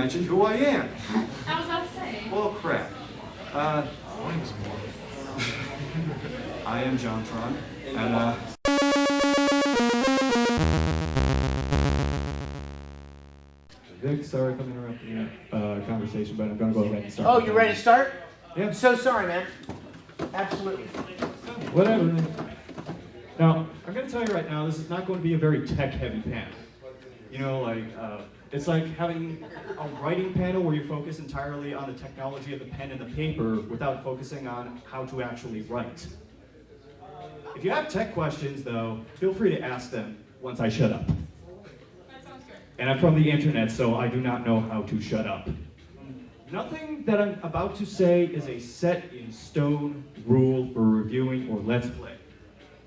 mentioned who I am. I was about to say. Well, crap. I am JonTron, and Vic, sorry if I'm interrupting your conversation, but I'm going to go ahead and start. Oh, you ready to start? Yeah. So sorry, man. Absolutely. Whatever. Now, I'm going to tell you right now, this is not going to be a very tech-heavy panel. You know, like, it's like having a writing panel where you focus entirely on the technology of the pen and the paper without focusing on how to actually write. If you have tech questions, though, feel free to ask them once I shut up. That sounds good. And I'm from the internet, so I do not know how to shut up. Nothing that I'm about to say is a set-in-stone rule for reviewing or Let's Play.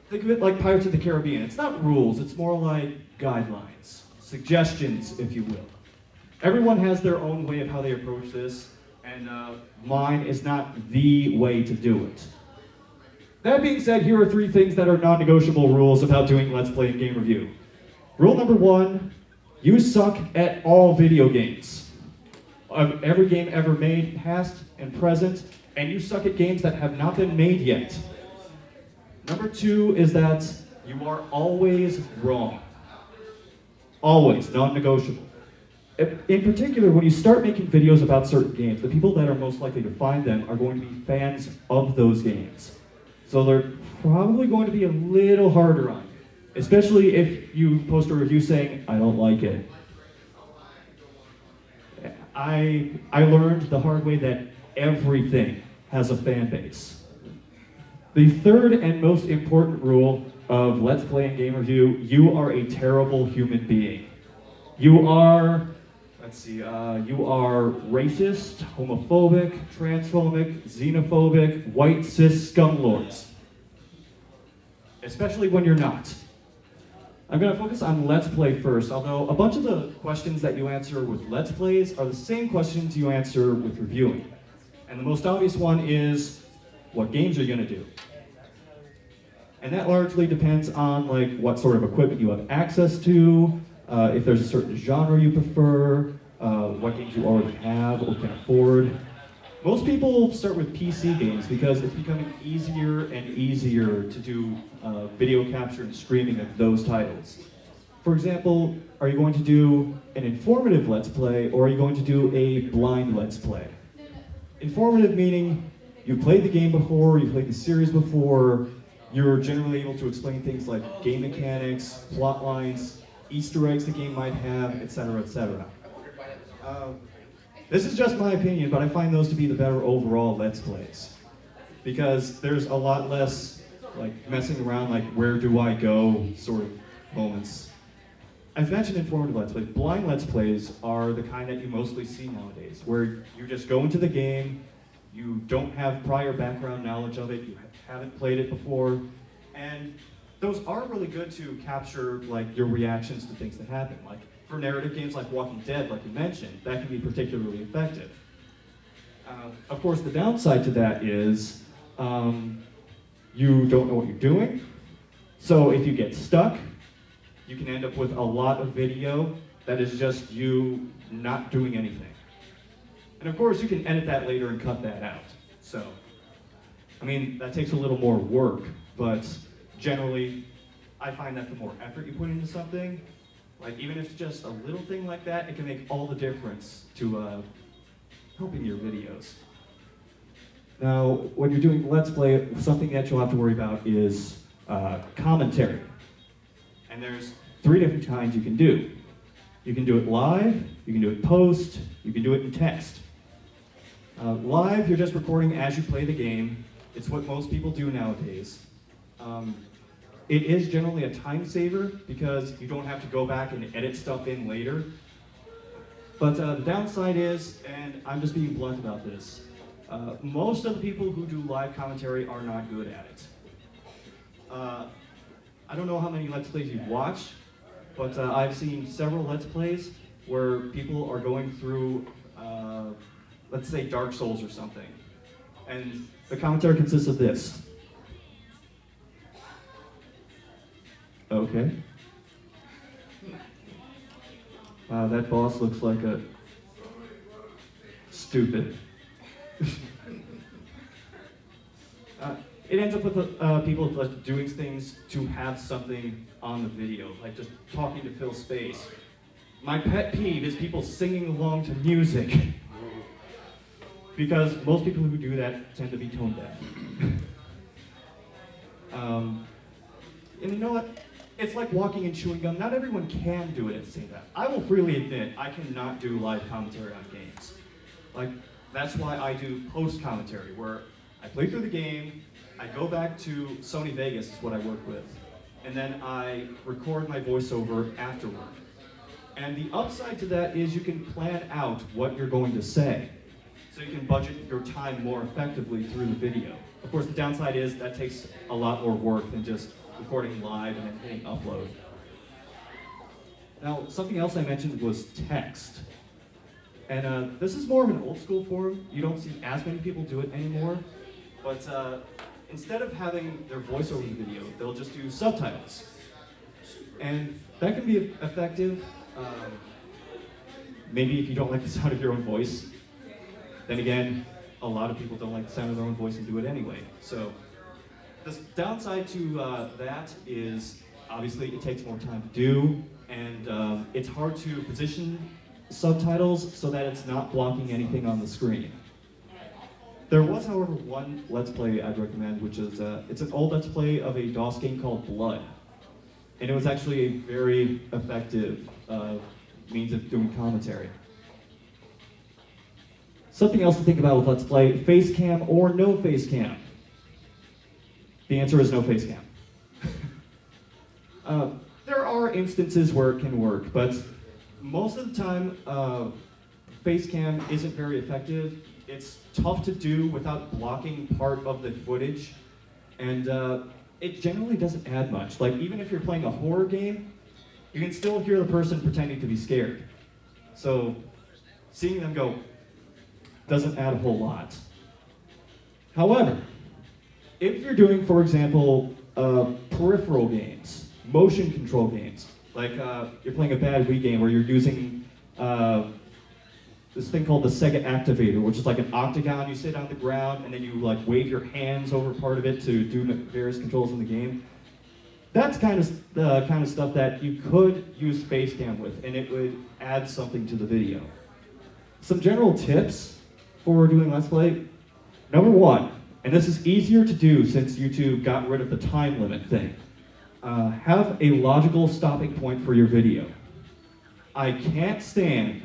Think of it like Pirates of the Caribbean. It's not rules, it's more like guidelines, suggestions, if you will. Everyone has their own way of how they approach this, and mine is not the way to do it. That being said, here are 3 things that are non-negotiable rules about doing Let's Play and game review. Rule number 1, you suck at all video games. Of every game ever made, past and present, and you suck at games that have not been made yet. Number 2 is that you are always wrong. Always, non-negotiable. In particular, when you start making videos about certain games, the people that are most likely to find them are going to be fans of those games. So they're probably going to be a little harder on you, especially if you post a review saying, I don't like it. I learned the hard way that everything has a fan base. The third and most important rule of Let's Play and Game Review, you are a terrible human being. You are, you are racist, homophobic, transphobic, xenophobic, white cis scumlords. Especially when you're not. I'm going to focus on Let's Play first, although a bunch of the questions that you answer with Let's Plays are the same questions you answer with reviewing. And the most obvious one is, what games are you going to do? And that largely depends on like what sort of equipment you have access to, if there's a certain genre you prefer, what games you already have or can afford. Most people start with PC games because it's becoming easier and easier to do video capture and streaming of those titles. For example, are you going to do an informative Let's Play or are you going to do a blind Let's Play? Informative meaning you've played the game before, you've played the series before, you're generally able to explain things like game mechanics, plot lines, Easter eggs the game might have, etc., etc. This is just my opinion, but I find those to be the better overall Let's Plays. Because there's a lot less like messing around, like where do I go sort of moments. I've mentioned informative Let's Plays. Blind Let's Plays are the kind that you mostly see nowadays, where you just go into the game, you don't have prior background knowledge of it, you haven't played it before, and those are really good to capture like your reactions to things that happen. Like for narrative games like Walking Dead, like you mentioned, that can be particularly effective. Of course, the downside to that is you don't know what you're doing. So if you get stuck, you can end up with a lot of video that is just you not doing anything. And of course, you can edit that later and cut that out. So, I mean, that takes a little more work, but generally, I find that the more effort you put into something, like even if it's just a little thing like that, it can make all the difference to helping your videos. Now, when you're doing Let's Play, something that you'll have to worry about is commentary. And there's 3 different kinds you can do. You can do it live, you can do it post, you can do it in text. Live, you're just recording as you play the game. It's what most people do nowadays. It is generally a time saver because you don't have to go back and edit stuff in later. But the downside is, and I'm just being blunt about this, most of the people who do live commentary are not good at it. I don't know how many Let's Plays you've watched, but I've seen several Let's Plays where people are going through, let's say Dark Souls or something. And the commentary consists of this. Okay. Wow, that boss looks like a stupid. It ends up with people like, doing things to have something on the video, like just talking to fill space. My pet peeve is people singing along to music. Because most people who do that tend to be tone deaf. And you know what? It's like walking and chewing gum. Not everyone can do it at the same time. I will freely admit, I cannot do live commentary on games. Like, that's why I do post-commentary, where I play through the game, I go back to Sony Vegas, is what I work with, and then I record my voiceover afterward. And the upside to that is you can plan out what you're going to say, so you can budget your time more effectively through the video. Of course, the downside is that takes a lot more work than just recording live and then hitting upload. Now, something else I mentioned was text. And this is more of an old school form. You don't see as many people do it anymore. But instead of having their voice over the video, they'll just do subtitles. And that can be effective. Maybe if you don't like the sound of your own voice. Then again, a lot of people don't like the sound of their own voice and do it anyway. So the downside to that is obviously it takes more time to do, and it's hard to position subtitles so that it's not blocking anything on the screen. There was, however, one Let's Play I'd recommend, which is, it's an old Let's Play of a DOS game called Blood. And it was actually a very effective means of doing commentary. Something else to think about with Let's Play, face cam or no face cam. The answer is no face cam. There are instances where it can work, but most of the time, face cam isn't very effective. It's tough to do without blocking part of the footage, and it generally doesn't add much. Like, even if you're playing a horror game, you can still hear the person pretending to be scared. So, seeing them go doesn't add a whole lot. However, if you're doing, for example, peripheral games, motion control games, like you're playing a bad Wii game where you're using this thing called the Sega Activator, which is like an octagon you sit on the ground and then you like wave your hands over part of it to do various controls in the game. That's the kind of stuff that you could use face cam with, and it would add something to the video. Some general tips for doing Let's Play. Number one, and this is easier to do since YouTube got rid of the time limit thing. Have a logical stopping point for your video. I can't stand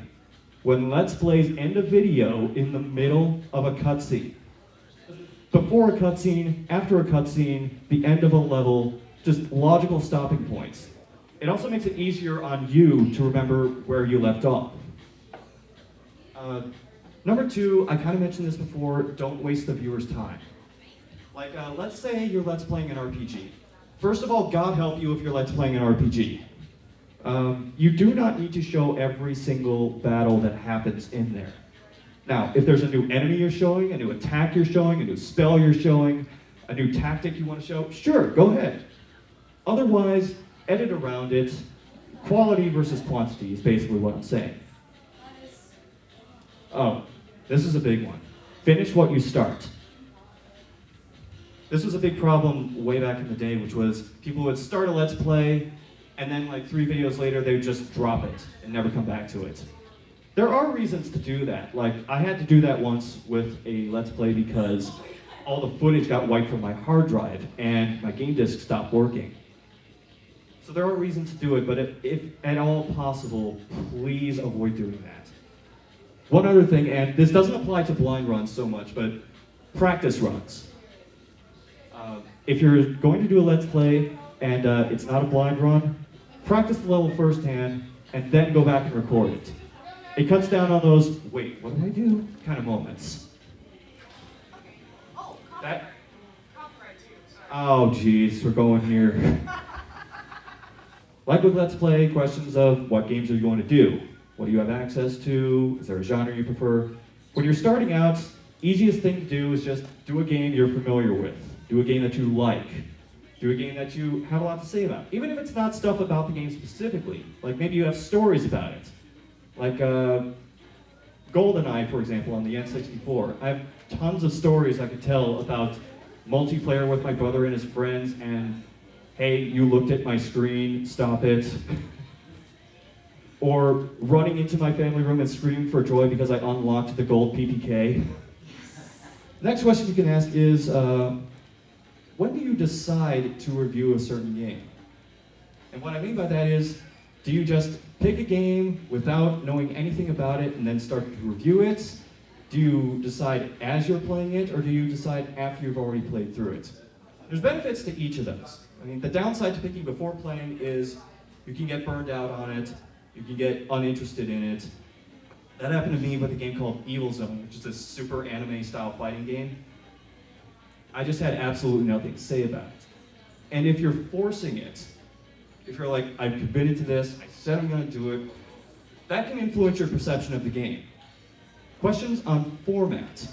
when Let's Plays end a video in the middle of a cutscene. Before a cutscene, after a cutscene, the end of a level, just logical stopping points. It also makes it easier on you to remember where you left off. Number two, I kind of mentioned this before, don't waste the viewer's time. Like, let's say you're Let's Playing an RPG. First of all, God help you if you're Let's Playing an RPG. You do not need to show every single battle that happens in there. Now, if there's a new enemy you're showing, a new attack you're showing, a new spell you're showing, a new tactic you want to show, sure, go ahead. Otherwise, edit around it. Quality versus quantity is basically what I'm saying. Oh, this is a big one. Finish what you start. This was a big problem way back in the day, which was people would start a Let's Play, and then like 3 videos later, they would just drop it and never come back to it. There are reasons to do that. Like, I had to do that once with a Let's Play because all the footage got wiped from my hard drive, and my game disk stopped working. So there are reasons to do it, but if at all possible, please avoid doing that. One other thing, and this doesn't apply to blind runs so much, but practice runs. If you're going to do a Let's Play and it's not a blind run, practice the level firsthand and then go back and record it. It cuts down on those, wait, what do I do? Kind of moments. Oh, That, copyright too. Sorry. oh geez, we're going here. Like with Let's Play, questions of what games are you going to do? What do you have access to? Is there a genre you prefer? When you're starting out, easiest thing to do is just do a game you're familiar with. Do a game that you like. Do a game that you have a lot to say about. Even if it's not stuff about the game specifically. Like maybe you have stories about it. Like GoldenEye, for example, on the N64. I have tons of stories I could tell about multiplayer with my brother and his friends, and hey, you looked at my screen, stop it. Or running into my family room and screaming for joy because I unlocked the gold PPK. Next question you can ask is, when do you decide to review a certain game? And what I mean by that is, do you just pick a game without knowing anything about it and then start to review it? Do you decide as you're playing it, or do you decide after you've already played through it? There's benefits to each of those. I mean, the downside to picking before playing is you can get burned out on it, you can get uninterested in it. That happened to me with a game called Evil Zone, which is a super anime-style fighting game. I just had absolutely nothing to say about it. And if you're forcing it, if you're like, I've committed to this, I said I'm going to do it, that can influence your perception of the game. Questions on format.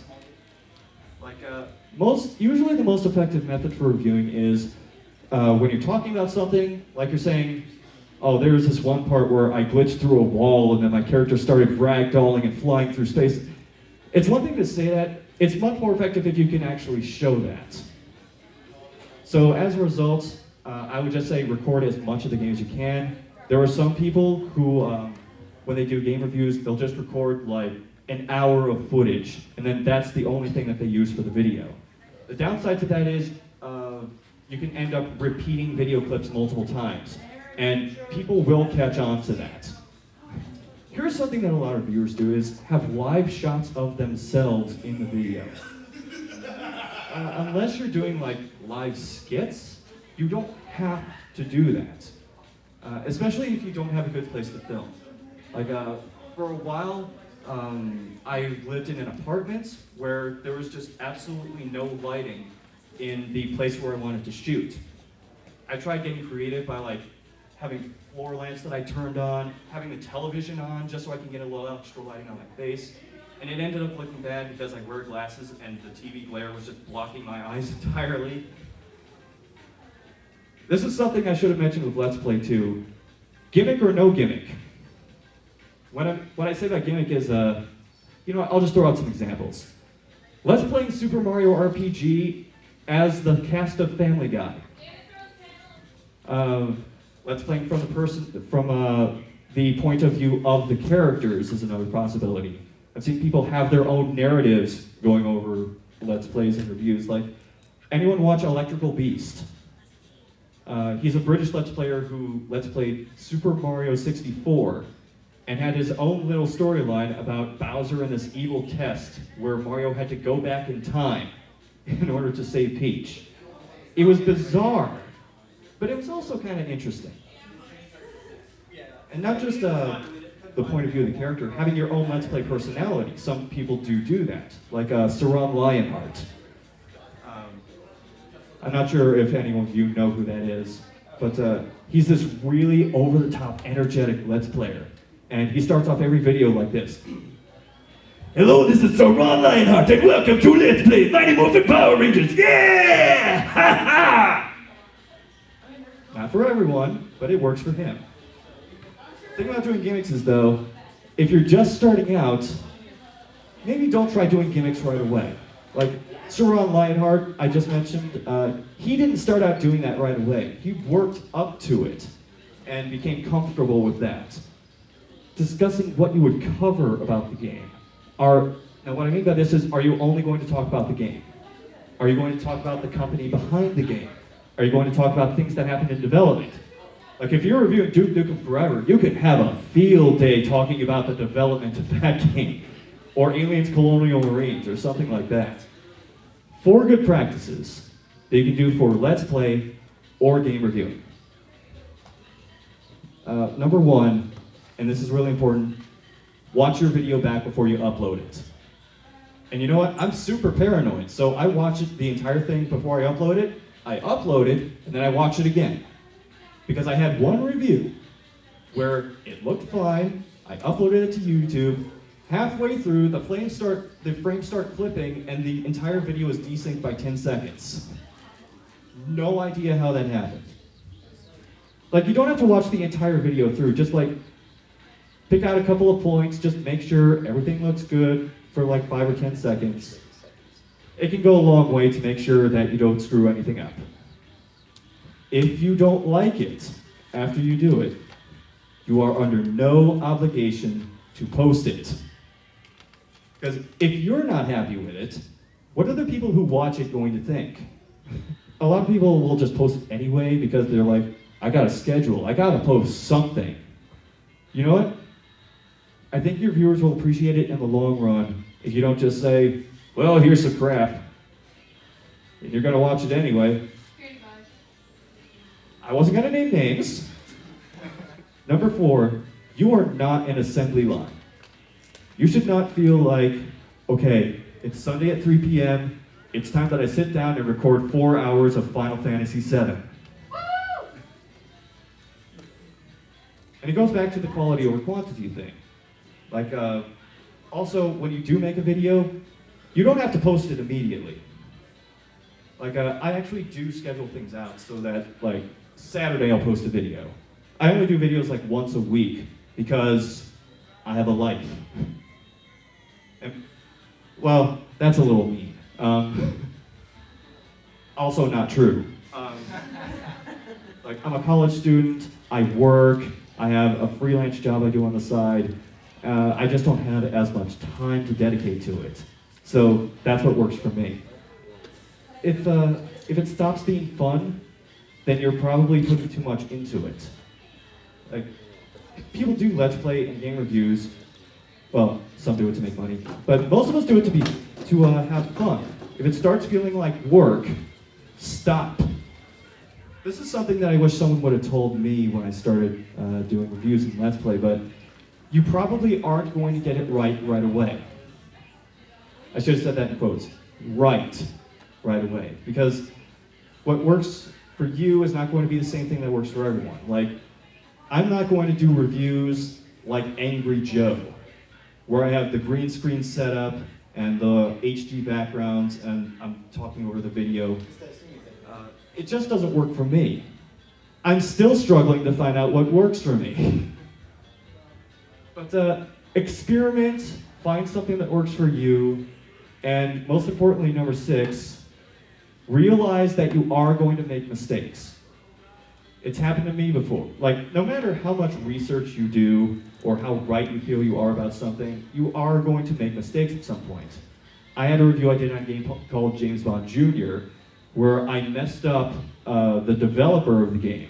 Like, usually the most effective method for reviewing is when you're talking about something, like you're saying, oh, there's this one part where I glitched through a wall and then my character started ragdolling and flying through space. It's one thing to say that, it's much more effective if you can actually show that. So as a result, I would just say record as much of the game as you can. There are some people who, when they do game reviews, they'll just record like an hour of footage, and then that's the only thing that they use for the video. The downside to that is you can end up repeating video clips multiple times, and people will catch on to that. Here's something that a lot of viewers do is have live shots of themselves in the video. Unless you're doing like live skits, you don't have to do that. Especially if you don't have a good place to film. Like for a while, I lived in an apartment where there was just absolutely no lighting in the place where I wanted to shoot. I tried getting creative by like having floor lamps that I turned on, having the television on just so I can get a little extra lighting on my face. And it ended up looking bad because I wear glasses and the TV glare was just blocking my eyes entirely. This is something I should have mentioned with Let's Play too. Gimmick or no gimmick? What I say about gimmick is, I'll just throw out some examples. Let's Playing Super Mario RPG as the cast of Family Guy. Let's Playing from the point of view of the characters is another possibility. I've seen people have their own narratives going over Let's Plays and reviews. Like, anyone watch Electrical Beast? He's a British Let's Player who Let's Played Super Mario 64 and had his own little storyline about Bowser and this evil test where Mario had to go back in time in order to save Peach. It was bizarre, but it was also kind of interesting. And not just the point of view of the character, having your own Let's Play personality. Some people do that, like Saran Lionheart. I'm not sure if anyone of you know who that is, but he's this really over-the-top, energetic Let's Player. And he starts off every video like this. Hello, this is Saran Lionheart, and welcome to Let's Play Mighty Morphin Power Rangers. Yeah! Ha ha! Not for everyone, but it works for him. The thing about doing gimmicks is, though, if you're just starting out, maybe don't try doing gimmicks right away. Like Saran Lionheart, I just mentioned, he didn't start out doing that right away. He worked up to it and became comfortable with that. Discussing what you would cover about the game. Now what I mean by this is, are you only going to talk about the game? Are you going to talk about the company behind the game? Are you going to talk about things that happened in development? Like if you're reviewing Duke Nukem Forever, you could have a field day talking about the development of that game. Or Aliens Colonial Marines, or something like that. 4 good practices that you can do for Let's Play or game reviewing. Number 1, and this is really important, watch your video back before you upload it. And you know what? I'm super paranoid, so I watch it, the entire thing before I upload it. I upload it, and then I watch it again. Because I had one review where it looked fine, I uploaded it to YouTube, halfway through, the frames start clipping, and the entire video is desynced by 10 seconds. No idea how that happened. Like, you don't have to watch the entire video through, just like, pick out a couple of points, just make sure everything looks good for like 5 or 10 seconds. It can go a long way to make sure that you don't screw anything up. If you don't like it after you do it, you are under no obligation to post it. Because if you're not happy with it, what are the people who watch it going to think? A lot of people will just post it anyway because they're like, I got a schedule, I gotta post something. You know what? I think your viewers will appreciate it in the long run if you don't just say, well, here's some crap. And you're gonna watch it anyway. I wasn't gonna name names. Number 4, you are not an assembly line. You should not feel like, okay, it's Sunday at 3 p.m., it's time that I sit down and record 4 hours of Final Fantasy VII. And it goes back to the quality over quantity thing. Like, also, when you do make a video, you don't have to post it immediately. Like, I actually do schedule things out so that, like, Saturday I'll post a video. I only do videos like once a week because I have a life. And, well, that's a little mean. Also not true. Like, I'm a college student, I work, I have a freelance job I do on the side. I just don't have as much time to dedicate to it. So that's what works for me. If it stops being fun, then you're probably putting too much into it. Like, people do Let's Play and game reviews. Well, some do it to make money, but most of us do it to have fun. If it starts feeling like work, stop. This is something that I wish someone would have told me when I started doing reviews and Let's Play, but you probably aren't going to get it right away. I should have said that in quotes. Right away. Because what works for you is not going to be the same thing that works for everyone. Like, I'm not going to do reviews like Angry Joe, where I have the green screen setup and the HD backgrounds and I'm talking over the video. It just doesn't work for me. I'm still struggling to find out what works for me. But experiment, find something that works for you, and most importantly, number 6, realize that you are going to make mistakes. It's happened to me before. Like, no matter how much research you do or how right you feel you are about something, you are going to make mistakes at some point. I had a review I did on a game called James Bond Jr., where I messed up the developer of the game.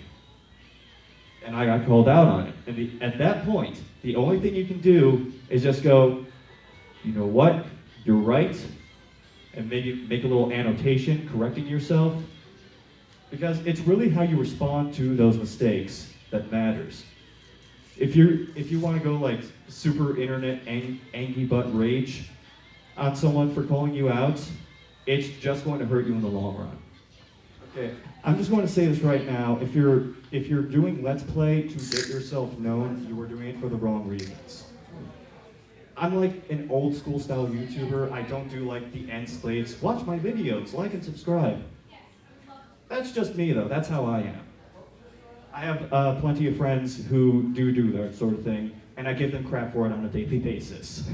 And I got called out on it. And at that point, the only thing you can do is just go, you know what, you're right, and maybe make a little annotation correcting yourself. Because it's really how you respond to those mistakes that matters. If you want to go like super internet angry butt rage on someone for calling you out, it's just going to hurt you in the long run. Okay, I'm just going to say this right now. If you're doing Let's Play to get yourself known, you are doing it for the wrong reasons. I'm like an old school style YouTuber. I don't do like the end slates. Watch my videos, like and subscribe. That's just me though, that's how I am. I have plenty of friends who do that sort of thing, and I give them crap for it on a daily basis.